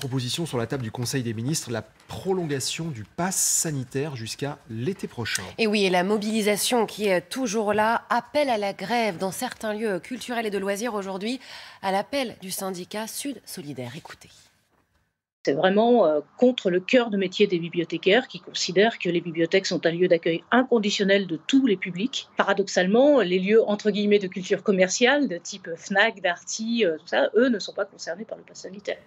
Proposition sur la table du Conseil des ministres, la prolongation du pass sanitaire jusqu'à l'été prochain. Et oui, et la mobilisation qui est toujours là, appel à la grève dans certains lieux culturels et de loisirs aujourd'hui, à l'appel du syndicat Sud Solidaire. Écoutez. C'est vraiment contre le cœur de métier des bibliothécaires qui considèrent que les bibliothèques sont un lieu d'accueil inconditionnel de tous les publics. Paradoxalement, les lieux entre guillemets de culture commerciale, de type Fnac, Darty, tout ça, eux ne sont pas concernés par le pass sanitaire.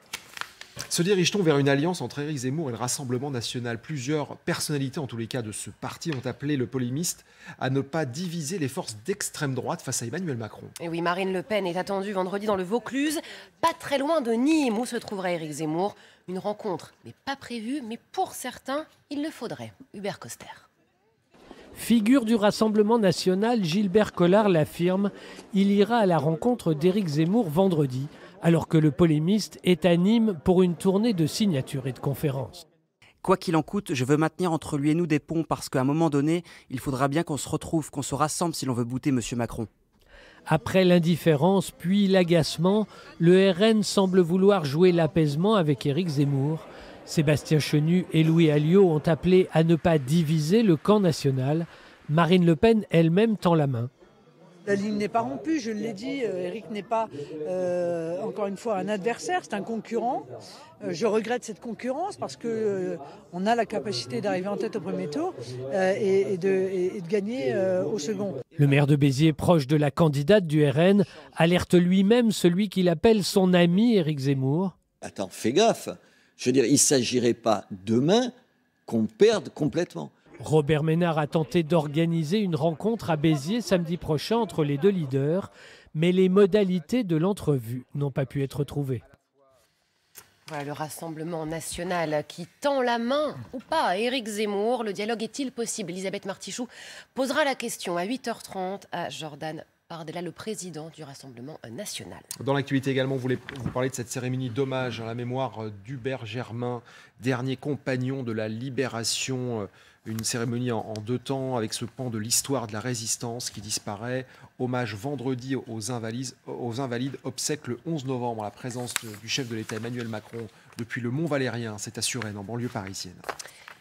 Se dirige-t-on vers une alliance entre Éric Zemmour et le Rassemblement national? Plusieurs personnalités, en tous les cas de ce parti, ont appelé le polémiste à ne pas diviser les forces d'extrême droite face à Emmanuel Macron. Et oui, Marine Le Pen est attendue vendredi dans le Vaucluse, pas très loin de Nîmes où se trouverait Éric Zemmour. Une rencontre n'est pas prévue, mais pour certains, il le faudrait. Hubert Coster. Figure du Rassemblement national, Gilbert Collard l'affirme, il ira à la rencontre d'Éric Zemmour vendredi, alors que le polémiste est à Nîmes pour une tournée de signatures et de conférences. Quoi qu'il en coûte, je veux maintenir entre lui et nous des ponts parce qu'à un moment donné, il faudra bien qu'on se retrouve, qu'on se rassemble si l'on veut bouter M. Macron. Après l'indifférence, puis l'agacement, le RN semble vouloir jouer l'apaisement avec Éric Zemmour. Sébastien Chenu et Louis Alliot ont appelé à ne pas diviser le camp national. Marine Le Pen elle-même tend la main. La ligne n'est pas rompue, je l'ai dit, Éric n'est pas, encore une fois, un adversaire, c'est un concurrent. Je regrette cette concurrence parce qu'on a la capacité d'arriver en tête au premier tour et de gagner au second. Le maire de Béziers, proche de la candidate du RN, alerte lui-même celui qu'il appelle son ami Éric Zemmour. Attends, fais gaffe. Je veux dire, il ne s'agirait pas demain qu'on perde complètement. Robert Ménard a tenté d'organiser une rencontre à Béziers samedi prochain entre les deux leaders, mais les modalités de l'entrevue n'ont pas pu être trouvées. Voilà le Rassemblement national qui tend la main ou pas à Éric Zemmour. Le dialogue est-il possible? Elisabeth Martichoux posera la question à 8h30 à Jordan Bardella, le président du Rassemblement national. Dans l'actualité également, vous parlez de cette cérémonie d'hommage à la mémoire d'Hubert Germain, dernier compagnon de la Libération. Une cérémonie en deux temps avec ce pan de l'histoire de la résistance qui disparaît. Hommage vendredi aux invalides, obsèques le 11 novembre. La présence du chef de l'État Emmanuel Macron depuis le Mont Valérien, c'est à Suresnes, en banlieue parisienne.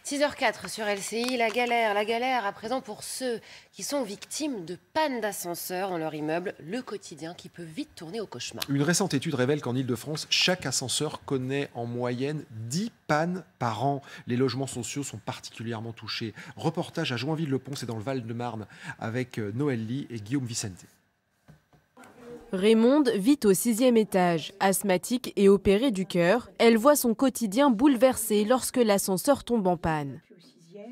6h04 sur LCI, la galère à présent pour ceux qui sont victimes de pannes d'ascenseur dans leur immeuble, le quotidien qui peut vite tourner au cauchemar. Une récente étude révèle qu'en Ile-de-France, chaque ascenseur connaît en moyenne 10 pannes par an. Les logements sociaux sont particulièrement touchés. Reportage à Joinville-le-Pont, c'est dans le Val-de-Marne, avec Noël Lee et Guillaume Vicente. Raymonde vit au 6e étage. Asthmatique et opérée du cœur, elle voit son quotidien bouleversé lorsque l'ascenseur tombe en panne.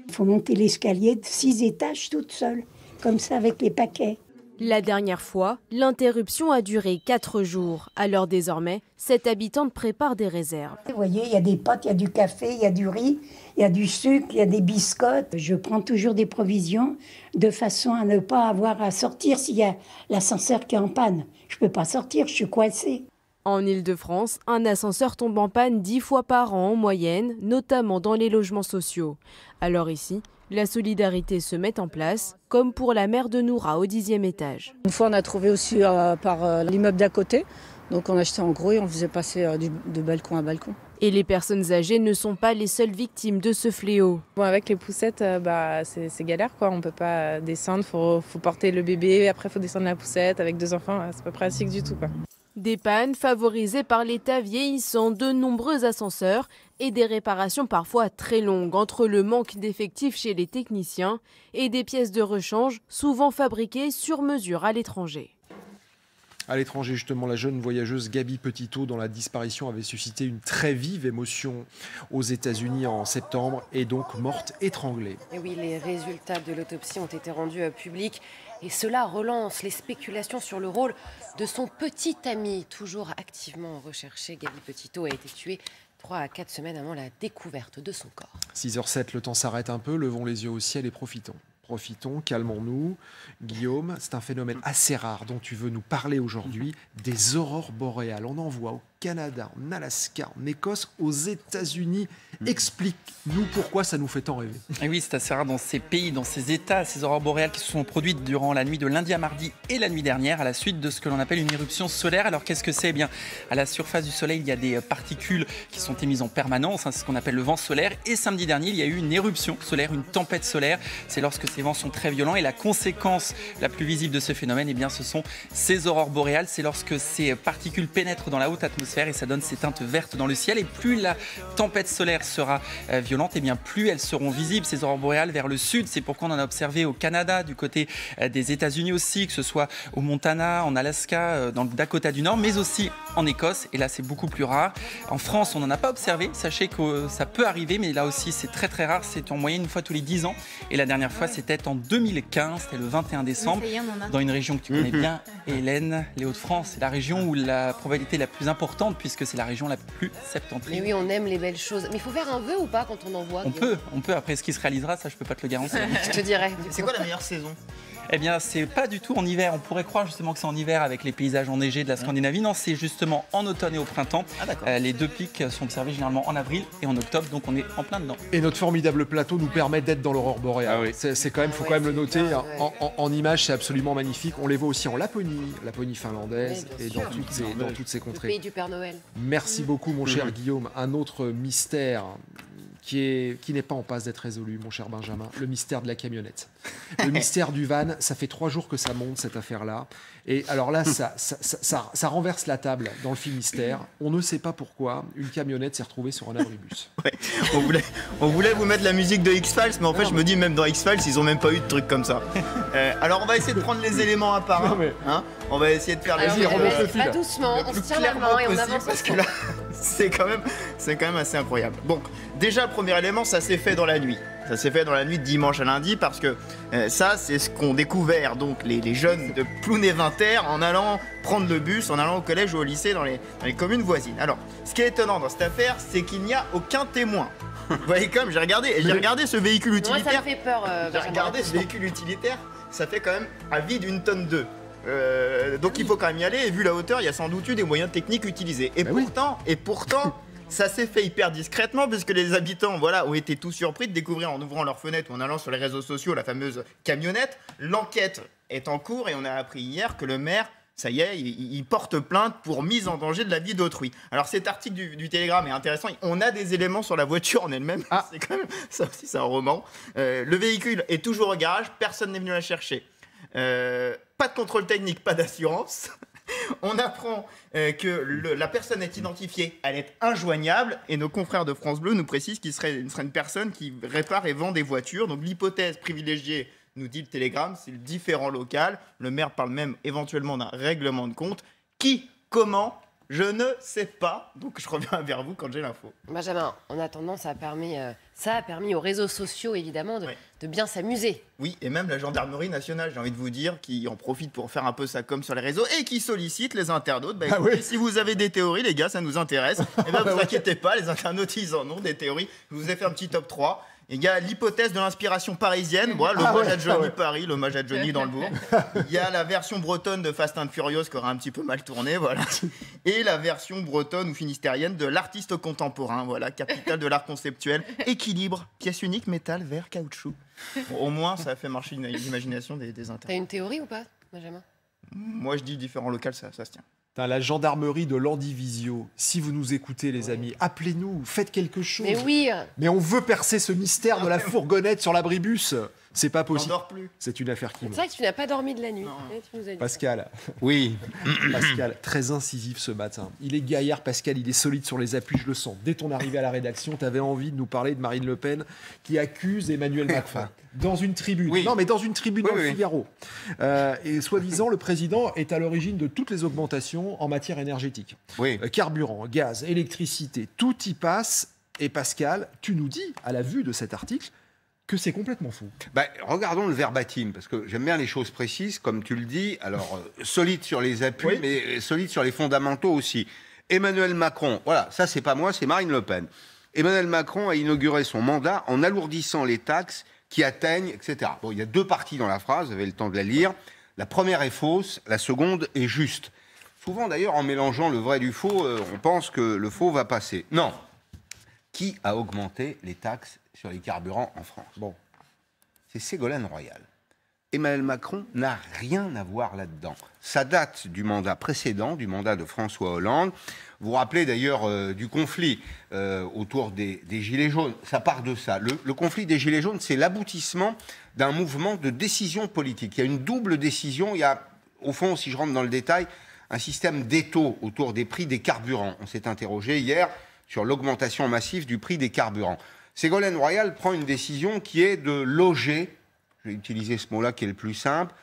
Il faut monter l'escalier de 6 étages toute seule, comme ça avec les paquets. La dernière fois, l'interruption a duré 4 jours. Alors désormais, cette habitante prépare des réserves. Vous voyez, il y a des pâtes, il y a du café, il y a du riz, il y a du sucre, il y a des biscottes. Je prends toujours des provisions de façon à ne pas avoir à sortir s'il y a l'ascenseur qui est en panne. Je ne peux pas sortir, je suis coincée. En Ile-de-France, un ascenseur tombe en panne 10 fois par an en moyenne, notamment dans les logements sociaux. Alors ici, la solidarité se met en place, comme pour la mère de Noura au 10e étage. Une fois, on a trouvé aussi par l'immeuble d'à côté. Donc on achetait en gros et on faisait passer de balcon à balcon. Et les personnes âgées ne sont pas les seules victimes de ce fléau. Bon, avec les poussettes, c'est galère, quoi. On ne peut pas descendre, faut porter le bébé, après il faut descendre la poussette avec 2 enfants, c'est pas pratique du tout, quoi. Des pannes favorisées par l'état vieillissant de nombreux ascenseurs et des réparations parfois très longues entre le manque d'effectifs chez les techniciens et des pièces de rechange souvent fabriquées sur mesure à l'étranger. À l'étranger, justement, la jeune voyageuse Gabi Petitot, dont la disparition avait suscité une très vive émotion aux États-Unis en septembre, est donc morte étranglée. Et oui, les résultats de l'autopsie ont été rendus publics et cela relance les spéculations sur le rôle de son petit ami, toujours activement recherché. Gabi Petitot a été tuée 3 à 4 semaines avant la découverte de son corps. 6h07, le temps s'arrête un peu, levons les yeux au ciel et profitons. Profitons, calmons-nous. Guillaume, c'est un phénomène assez rare dont tu veux nous parler aujourd'hui, des aurores boréales. On en voit Canada, en Alaska, en Écosse, aux États-Unis. Explique-nous pourquoi ça nous fait tant rêver. Et oui, c'est assez rare dans ces pays, dans ces États, ces aurores boréales qui se sont produites durant la nuit de lundi à mardi et la nuit dernière à la suite de ce que l'on appelle une éruption solaire. Alors qu'est-ce que c'est ? Eh bien, à la surface du Soleil, il y a des particules qui sont émises en permanence, c'est ce qu'on appelle le vent solaire. Et samedi dernier, il y a eu une éruption solaire, une tempête solaire. C'est lorsque ces vents sont très violents et la conséquence la plus visible de ce phénomène, eh bien, ce sont ces aurores boréales. C'est lorsque ces particules pénètrent dans la haute atmosphère et ça donne ces teintes vertes dans le ciel. Et plus la tempête solaire sera violente, et bien plus elles seront visibles, ces aurores boréales, vers le sud. C'est pourquoi on en a observé au Canada, du côté des États-Unis aussi, que ce soit au Montana, en Alaska, dans le Dakota du Nord, mais aussi en Écosse. Et là, c'est beaucoup plus rare. En France, on n'en a pas observé. Sachez que ça peut arriver, mais là aussi, c'est très très rare. C'est en moyenne une fois tous les 10 ans. Et la dernière fois, c'était en 2015, c'était le 21 décembre, dans une région que tu connais bien, Hélène, les Hauts-de-France. C'est la région où la probabilité la plus importante, puisque c'est la région la plus septentrionale. Mais oui, on aime les belles choses. Mais il faut faire un vœu ou pas quand on en voit? On peut. Après, ce qui se réalisera, ça, je peux pas te le garantir. Je te dirais. C'est quoi la meilleure saison? Eh bien, c'est pas du tout en hiver. On pourrait croire justement que c'est en hiver avec les paysages enneigés de la Scandinavie. Non, c'est justement en automne et au printemps. Les deux pics sont observés généralement en avril et en octobre, donc on est en plein dedans. Et notre formidable plateau nous permet d'être dans l'aurore boréale. C'est quand même, faut quand même le noter. En images, c'est absolument magnifique. On les voit aussi en Laponie finlandaise et dans toutes ces contrées. Le pays du Père Noël. Merci beaucoup, mon cher Guillaume. Un autre mystère qui n'est pas en passe d'être résolu, mon cher Benjamin, le mystère de la camionnette. Le mystère du van, ça fait 3 jours que ça monte, cette affaire-là. Et alors là, ça renverse la table dans le Finistère. On ne sait pas pourquoi une camionnette s'est retrouvée sur un abribus. Ouais. On voulait vous mettre la musique de X-Files, mais en fait, je me dis, même dans X-Files, ils n'ont même pas eu de trucs comme ça. Alors, on va essayer de prendre les éléments à part. Hein, on va essayer de faire les éléments. Pas doucement, on se tient la main et on avance. Parce que là, c'est quand même assez incroyable. Bon, déjà, le premier élément, ça s'est fait dans la nuit. Ça s'est fait dans la nuit de dimanche à lundi parce que ça, c'est ce qu'ont découvert donc les jeunes de Plounévin-Terre en allant prendre le bus, en allant au collège ou au lycée dans les communes voisines. Alors, ce qui est étonnant dans cette affaire, c'est qu'il n'y a aucun témoin. Vous voyez comme j'ai regardé ce véhicule utilitaire. Moi, ça me fait peur. J'ai regardé ce véhicule utilitaire, ça fait quand même un vide d'une tonne d'œufs. Donc il faut quand même y aller et vu la hauteur, il y a sans doute eu des moyens techniques utilisés. Et pourtant, ça s'est fait hyper discrètement puisque les habitants ont été tout surpris de découvrir en ouvrant leurs fenêtres ou en allant sur les réseaux sociaux la fameuse camionnette. L'enquête est en cours et on a appris hier que le maire, ça y est, il porte plainte pour mise en danger de la vie d'autrui. Alors cet article du Télégramme est intéressant, on a des éléments sur la voiture en elle-même, c'est quand même, ça aussi c'est un roman. Le véhicule est toujours au garage, personne n'est venu la chercher. Pas de contrôle technique, pas d'assurance. On apprend que la personne est identifiée, elle est injoignable et nos confrères de France Bleu nous précisent qu'il serait une personne qui répare et vend des voitures. Donc l'hypothèse privilégiée, nous dit le Télégramme, c'est le différend local. Le maire parle même éventuellement d'un règlement de compte. Qui, comment, je ne sais pas. Donc je reviens vers vous quand j'ai l'info. Benjamin, en attendant, ça a permis aux réseaux sociaux évidemment de bien s'amuser. Oui, et même la gendarmerie nationale, j'ai envie de vous dire, qui en profite pour faire un peu sa com sur les réseaux et qui sollicite les internautes. Écoutez, si vous avez des théories, les gars, ça nous intéresse. Et vous inquiétez pas, les internautes, ils en ont des théories. Je vous ai fait un petit top 3. Il y a l'hypothèse de l'inspiration parisienne, l'hommage à Johnny Paris, l'hommage à Johnny dans le bourg. Il y a la version bretonne de Fast and Furious qui aura un petit peu mal tourné, et la version bretonne ou finistérienne de l'artiste contemporain, capitale de l'art conceptuel, équilibre, pièce unique, métal, verre, caoutchouc. Bon, au moins, ça a fait marcher l'imagination des internautes. T'as une théorie ou pas, Benjamin? Moi, je dis différent local, ça se tient. La gendarmerie de Landivisio, si vous nous écoutez les amis, appelez-nous, faites quelque chose. Mais oui. Mais on veut percer ce mystère de la fourgonnette sur l'abribus. C'est pas possible. On dort plus. C'est une affaire qui monte. C'est vrai que tu n'as pas dormi de la nuit. Tu nous as dit Pascal. Oui. Pascal, très incisif ce matin. Il est gaillard, Pascal, il est solide sur les appuis, je le sens. Dès ton arrivée à la rédaction, tu avais envie de nous parler de Marine Le Pen qui accuse Emmanuel Macron. Dans une tribune. Oui. Non, mais dans une tribune dans le oui. Figaro. Et soi-disant, le président est à l'origine de toutes les augmentations en matière énergétique. Oui. Carburant, gaz, électricité, tout y passe. Et Pascal, tu nous dis, à la vue de cet article, que c'est complètement fou. Regardons le verbatim, parce que j'aime bien les choses précises, comme tu le dis. Alors, solide sur les appuis, mais solide sur les fondamentaux aussi. Emmanuel Macron, voilà, ça c'est pas moi, c'est Marine Le Pen. Emmanuel Macron a inauguré son mandat en alourdissant les taxes qui atteignent, etc. Bon, il y a 2 parties dans la phrase, vous avez le temps de la lire. La première est fausse, la seconde est juste. Souvent, d'ailleurs, en mélangeant le vrai du faux, on pense que le faux va passer. Non. Qui a augmenté les taxes sur les carburants en France? Bon, c'est Ségolène Royal. Emmanuel Macron n'a rien à voir là-dedans. Ça date du mandat précédent, du mandat de François Hollande. Vous vous rappelez d'ailleurs du conflit autour des Gilets jaunes. Ça part de ça. Le conflit des Gilets jaunes, c'est l'aboutissement d'un mouvement de décision politique. Il y a une double décision. Il y a, au fond, si je rentre dans le détail, un système d'étau autour des prix des carburants. On s'est interrogé hier sur l'augmentation massive du prix des carburants. Ségolène Royal prend une décision qui est de loger, je vais utiliser ce mot-là qui est le plus simple,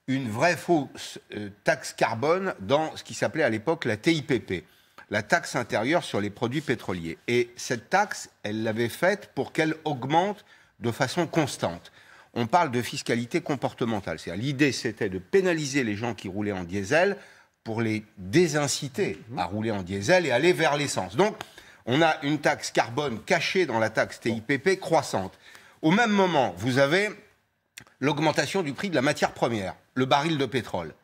une vraie fausse taxe carbone dans ce qui s'appelait à l'époque la TIPP, la taxe intérieure sur les produits pétroliers. Et cette taxe, elle l'avait faite pour qu'elle augmente de façon constante. On parle de fiscalité comportementale. C'est-à-dire, l'idée, c'était de pénaliser les gens qui roulaient en diesel pour les désinciter à rouler en diesel et aller vers l'essence. Donc, on a une taxe carbone cachée dans la taxe TIPP croissante. Au même moment, vous avez l'augmentation du prix de la matière première, le baril de pétrole.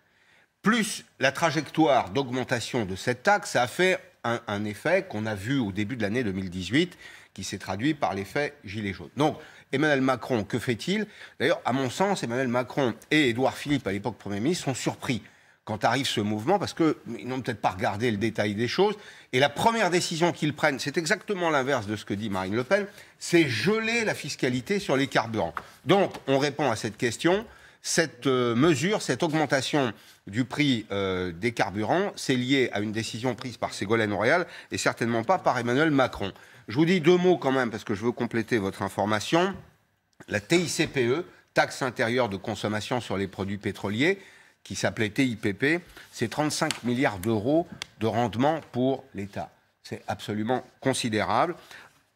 Plus la trajectoire d'augmentation de cette taxe, ça a fait un effet qu'on a vu au début de l'année 2018, qui s'est traduit par l'effet gilet jaune. Donc, Emmanuel Macron, que fait-il? D'ailleurs, à mon sens, Emmanuel Macron et Édouard Philippe, à l'époque Premier ministre, sont surpris quand arrive ce mouvement, parce qu'ils n'ont peut-être pas regardé le détail des choses. Et la première décision qu'ils prennent, c'est exactement l'inverse de ce que dit Marine Le Pen, c'est geler la fiscalité sur les carburants. Donc, on répond à cette question. Cette mesure, cette augmentation du prix des carburants, c'est lié à une décision prise par Ségolène Royal et certainement pas par Emmanuel Macron. Je vous dis deux mots quand même, parce que je veux compléter votre information. La TICPE, taxe intérieure de consommation sur les produits pétroliers, qui s'appelait TIPP, c'est 35 milliards d'euros de rendement pour l'État. C'est absolument considérable.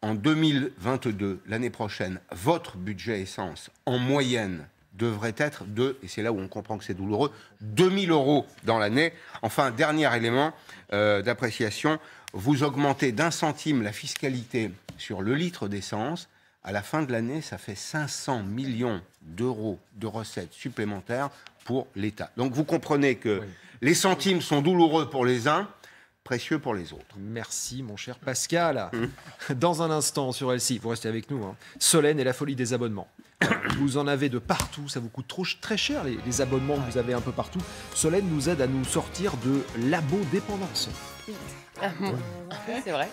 En 2022, l'année prochaine, votre budget essence, en moyenne, devrait être et c'est là où on comprend que c'est douloureux, 2 000 euros dans l'année. Enfin, dernier élément d'appréciation, vous augmentez d'1 centime la fiscalité sur le litre d'essence. À la fin de l'année, ça fait 500 millions d'euros de recettes supplémentaires pour l'État. Donc vous comprenez que les centimes sont douloureux pour les uns, précieux pour les autres. Merci mon cher Pascal. Dans un instant sur LCI, vous restez avec nous, hein. Solène et la folie des abonnements. Vous en avez de partout, ça vous coûte très cher les abonnements que vous avez un peu partout. Solène nous aide à nous sortir de labo-dépendance. C'est vrai.